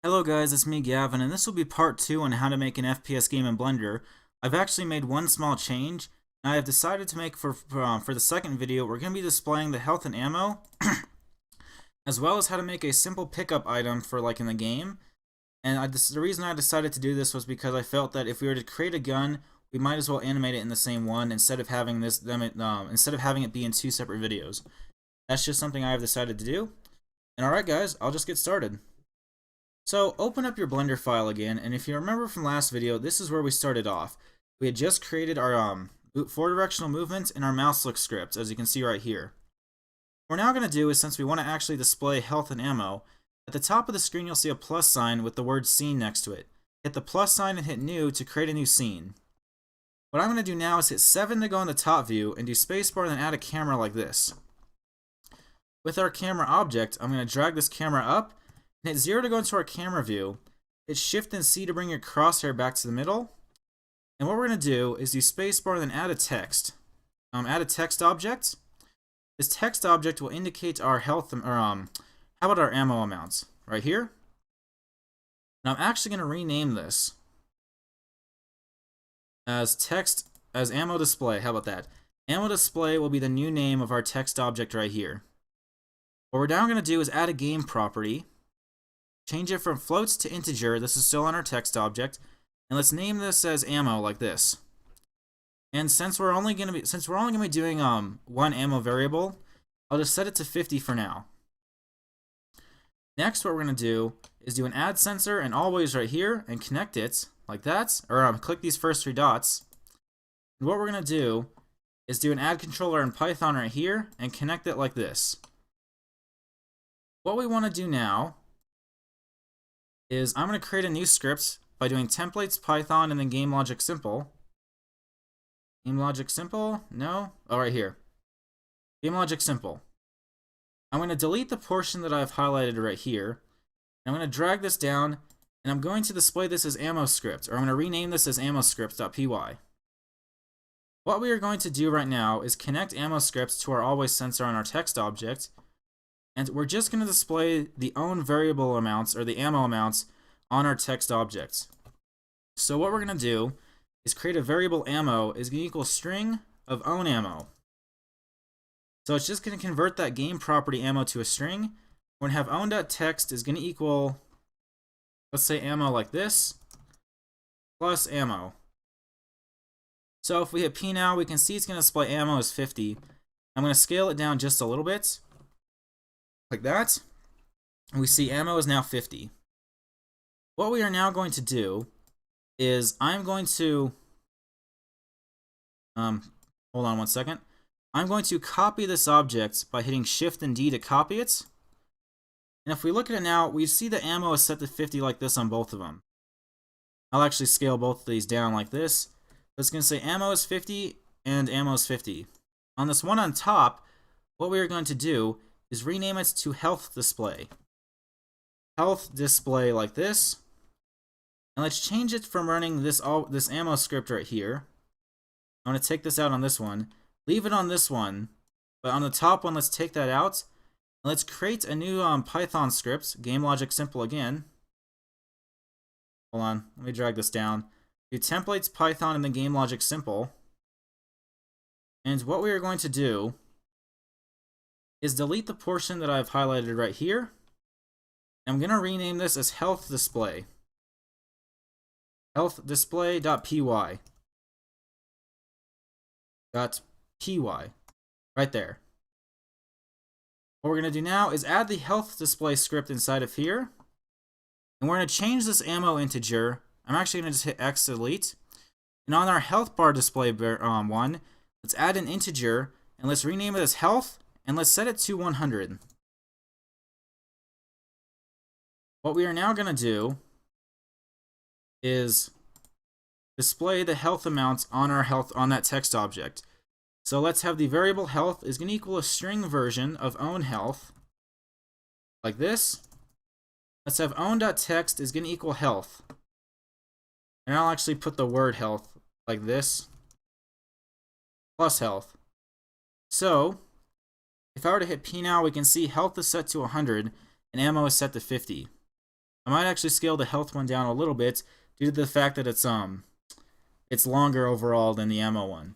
Hello guys, it's me Gavin, and this will be part 2 on how to make an FPS game in Blender. I've actually made one small change, and I have decided to make for the second video, we're going to be displaying the health and ammo, as well as how to make a simple pickup item for like in the game. And the reason I decided to do this was because I felt that if we were to create a gun, we might as well animate it in the same one instead of having it be in two separate videos. That's just something I have decided to do. And alright guys, I'll just get started. So open up your Blender file again, and if you remember from last video, this is where we started off. We had just created our 4 directional movements and our mouse look scripts, as you can see right here. What we're now going to do is, since we want to actually display health and ammo, at the top of the screen you'll see a plus sign with the word scene next to it. Hit the plus sign and hit new to create a new scene. What I'm going to do now is hit 7 to go in the top view and do spacebar and then add a camera like this. With our camera object, I'm going to drag this camera up, hit 0 to go into our camera view, hit Shift and C to bring your crosshair back to the middle, and what we're going to do is do spacebar and then add a text. Add a text object. This text object will indicate our health, how about our ammo amounts? Right here. Now I'm actually going to rename this as ammo display. How about that? Ammo display will be the new name of our text object right here. What we're now going to do is add a game property. Change it from floats to integer. This is still on our text object, and let's name this as ammo like this. And since we're only going to be doing one ammo variable, I'll just set it to 50 for now. Next, what we're going to do is do an add sensor and always right here and connect it like that, or click these first 3 dots. And what we're going to do is do an add controller in Python right here and connect it like this. What we want to do now is I'm going to create a new script by doing templates, Python, and then game logic simple. Game logic simple? No? Oh, right here. Game logic simple. I'm going to delete the portion that I've highlighted right here. I'm going to drag this down, and I'm going to display this as ammo script, or I'm going to rename this as ammo script.py. What we are going to do right now is connect ammo scripts to our always sensor on our text object, and we're just going to display the own variable amounts, or the ammo amounts, on our text object. So what we're going to do is create a variable ammo is going to equal string of own ammo. So it's just going to convert that game property ammo to a string. We're going to have own.text is going to equal, let's say ammo like this, plus ammo. So if we hit P now, we can see it's going to display ammo as 50. I'm going to scale it down just a little bit, like that, and we see ammo is now 50. What we are now going to do is I'm going to, hold on one second. I'm going to copy this object by hitting Shift and D to copy it. And if we look at it now, we see the ammo is set to 50 like this on both of them. I'll actually scale both of these down like this. It's going to say ammo is 50 and ammo is 50. On this one on top, what we are going to do is rename it to health display. Health display like this. And let's change it from running this ammo script right here. I'm going to take this out on this one. Leave it on this one. But on the top one, let's take that out. And let's create a new Python script. Game logic simple again. Hold on. Let me drag this down. Do templates, Python, and then game logic simple. And what we are going to do is delete the portion that I've highlighted right here. I'm going to rename this as health display. Health display.py. .py. Right there. What we're going to do now is add the health display script inside of here. And we're going to change this ammo integer. I'm actually going to just hit X to delete. And on our health bar display one, let's add an integer and let's rename it as health. And let's set it to 100. What we are now going to do is display the health amounts on our on that text object. So let's have the variable health is going to equal a string version of own health, like this. Let's have own.text is going to equal health. And I'll actually put the word health like this, plus health. So if I were to hit P now, we can see health is set to 100 and ammo is set to 50. I might actually scale the health one down a little bit due to the fact that it's longer overall than the ammo one.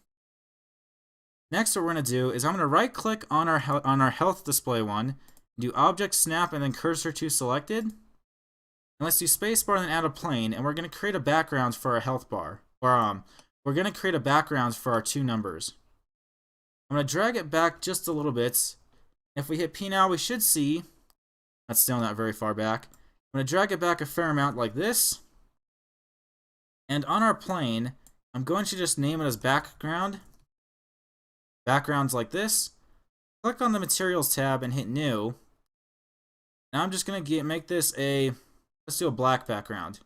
Next, what we're going to do is I'm going to right click on our health display one, do object snap and then cursor to selected. And let's do spacebar and then add a plane, and we're going to create a background for our health bar. Or we're going to create a background for our two numbers. I'm going to drag it back just a little bit. If we hit P now, we should see, that's still not very far back. I'm going to drag it back a fair amount like this. And on our plane, I'm going to just name it as background. Backgrounds like this. Click on the materials tab and hit new. Now I'm just going to make this let's do a black background.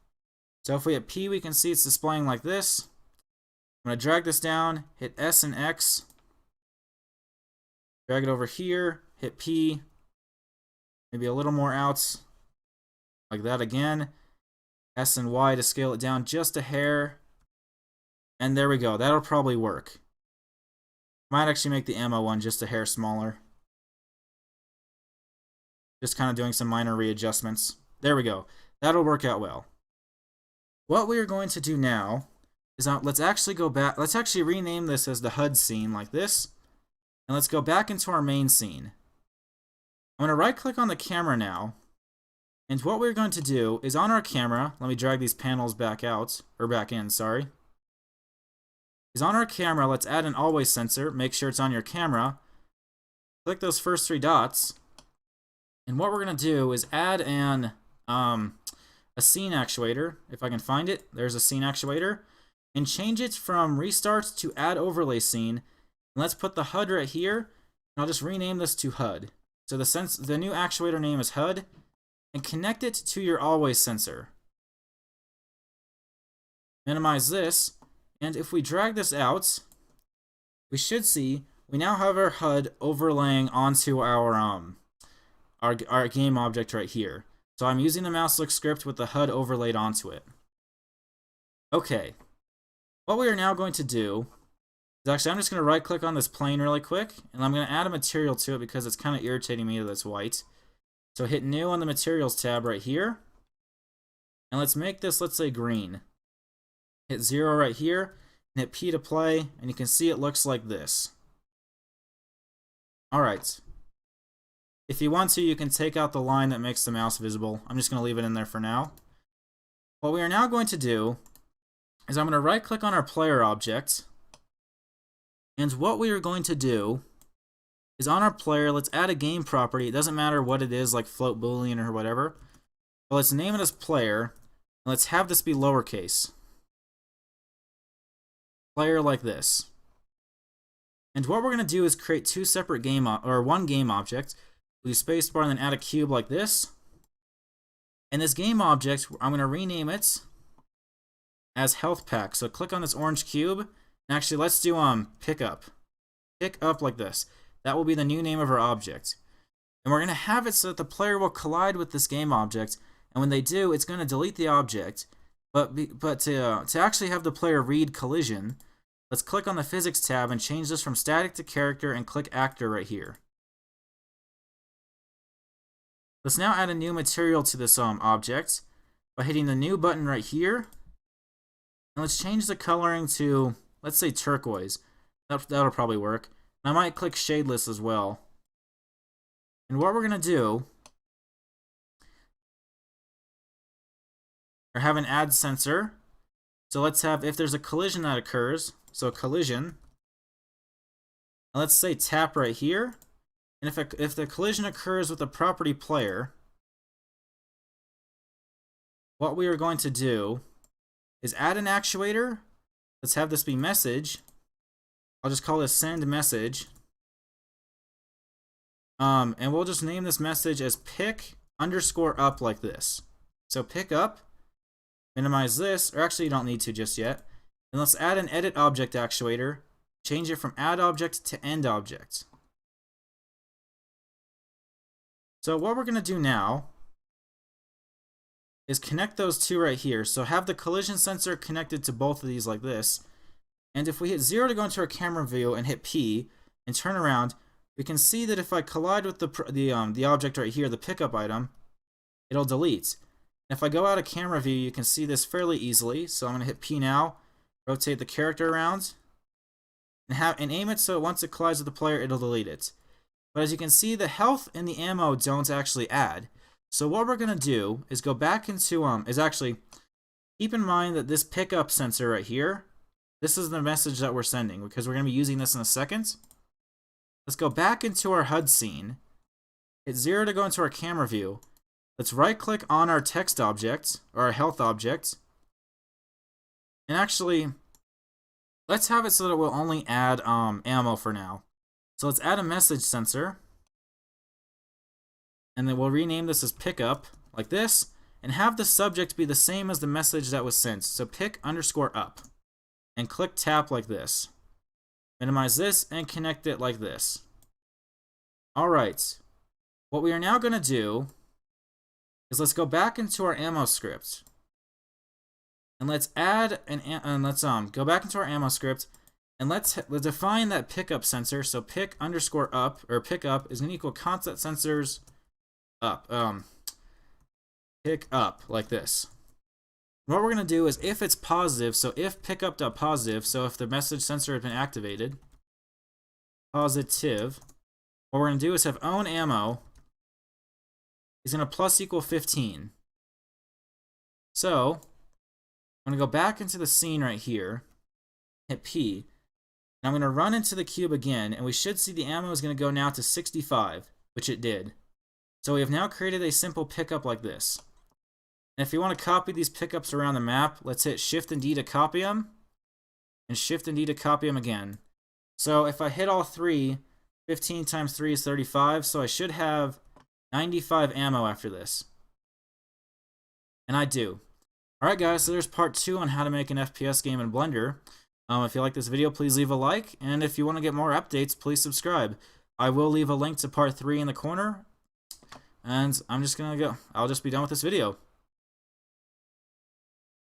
So if we hit P, we can see it's displaying like this. I'm going to drag this down, hit S and X. Drag it over here, hit P. Maybe a little more out. Like that again. S and Y to scale it down just a hair. And there we go. That'll probably work. Might actually make the ammo one just a hair smaller. Just kind of doing some minor readjustments. There we go. That'll work out well. What we are going to do now is let's actually go back. Let's actually rename this as the HUD scene like this. And let's go back into our main scene. I'm going to right click on the camera now. And what we're going to do is on our camera, let me drag these panels back out, or back in, sorry. Is on our camera, let's add an always sensor, make sure it's on your camera. Click those first three dots. And what we're going to do is add a scene actuator, if I can find it. There's a scene actuator. And change it from restart to add overlay scene. And let's put the HUD right here. And I'll just rename this to HUD. So the new actuator name is HUD. And connect it to your always sensor. Minimize this. And if we drag this out, we should see we now have our HUD overlaying onto our game object right here. So I'm using the mouse look script with the HUD overlaid onto it. Okay. What we are now going to do is actually I'm just going to right click on this plane really quick, and I'm going to add a material to it because it's kind of irritating me that it's white. So hit new on the materials tab right here. And let's make this, let's say, green. Hit 0 right here, and hit P to play, and you can see it looks like this. Alright. If you want to, you can take out the line that makes the mouse visible. I'm just going to leave it in there for now. What we are now going to do is I'm going to right click on our player object. And what we are going to do is on our player, let's add a game property. It doesn't matter what it is, like float boolean or whatever. But let's name it as player. And let's have this be lowercase. Player like this. And what we're going to do is create two separate one game object. We do spacebar and then add a cube like this. And this game object, I'm going to rename it as health pack. So click on this orange cube. And actually, let's do pickup. Pick up like this. That will be the new name of our object. And we're going to have it so that the player will collide with this game object. And when they do, it's going to delete the object. But to actually have the player read collision, let's click on the physics tab and change this from static to character and click actor right here. Let's now add a new material to this object by hitting the new button right here. And let's change the coloring to, let's say, turquoise. That'll probably work. I might click shadeless as well. And what we're going to do is have an add sensor. So let's have, if there's a collision that occurs, so collision, and let's say tap right here. And if the collision occurs with the property player, what we are going to do is add an actuator. Let's have this be message. I'll just call this send message. And we'll just name this message as pick_up like this. So pick up, minimize this, or actually you don't need to just yet. And let's add an edit object actuator, change it from add object to end object. So what we're going to do now is connect those two right here. So have the collision sensor connected to both of these like this. And if we hit 0 to go into our camera view and hit P and turn around, we can see that if I collide with the object right here, the pickup item, it'll delete. If I go out of camera view, you can see this fairly easily. So I'm going to hit P now, rotate the character around, and aim it so once it collides with the player, it'll delete it. But as you can see, the health and the ammo don't actually add. So what we're going to do is go back into, keep in mind that this pickup sensor right here, this is the message that we're sending because we're going to be using this in a second. Let's go back into our HUD scene, hit 0 to go into our camera view. Let's right click on our text object, or our health object. And actually, let's have it so that it will only add ammo for now. So let's add a message sensor. And then we'll rename this as pickup, like this, and have the subject be the same as the message that was sent. So pick_up. And click tap like this. Minimize this and connect it like this. Alright. What we are now going to do is let's go back into our ammo script. And let's add go back into our ammo script and let's define that pickup sensor. So pick_up or pickup is going to equal constant sensors up. Pick up like this. What we're going to do is if it's positive, so if pickup.positive, so if the message sensor has been activated, positive, what we're going to do is have own ammo is going to plus equal 15. So I'm going to go back into the scene right here, hit P, and I'm going to run into the cube again, and we should see the ammo is going to go now to 65, which it did. So we have now created a simple pickup like this. And if you want to copy these pickups around the map, let's hit Shift and D to copy them, and Shift and D to copy them again. So if I hit all three, 15 times 3 is 35, so I should have 95 ammo after this. And I do. Alright guys, so there's part 2 on how to make an FPS game in Blender. If you like this video, please leave a like, and if you want to get more updates, please subscribe. I will leave a link to part 3 in the corner, and I'll just be done with this video.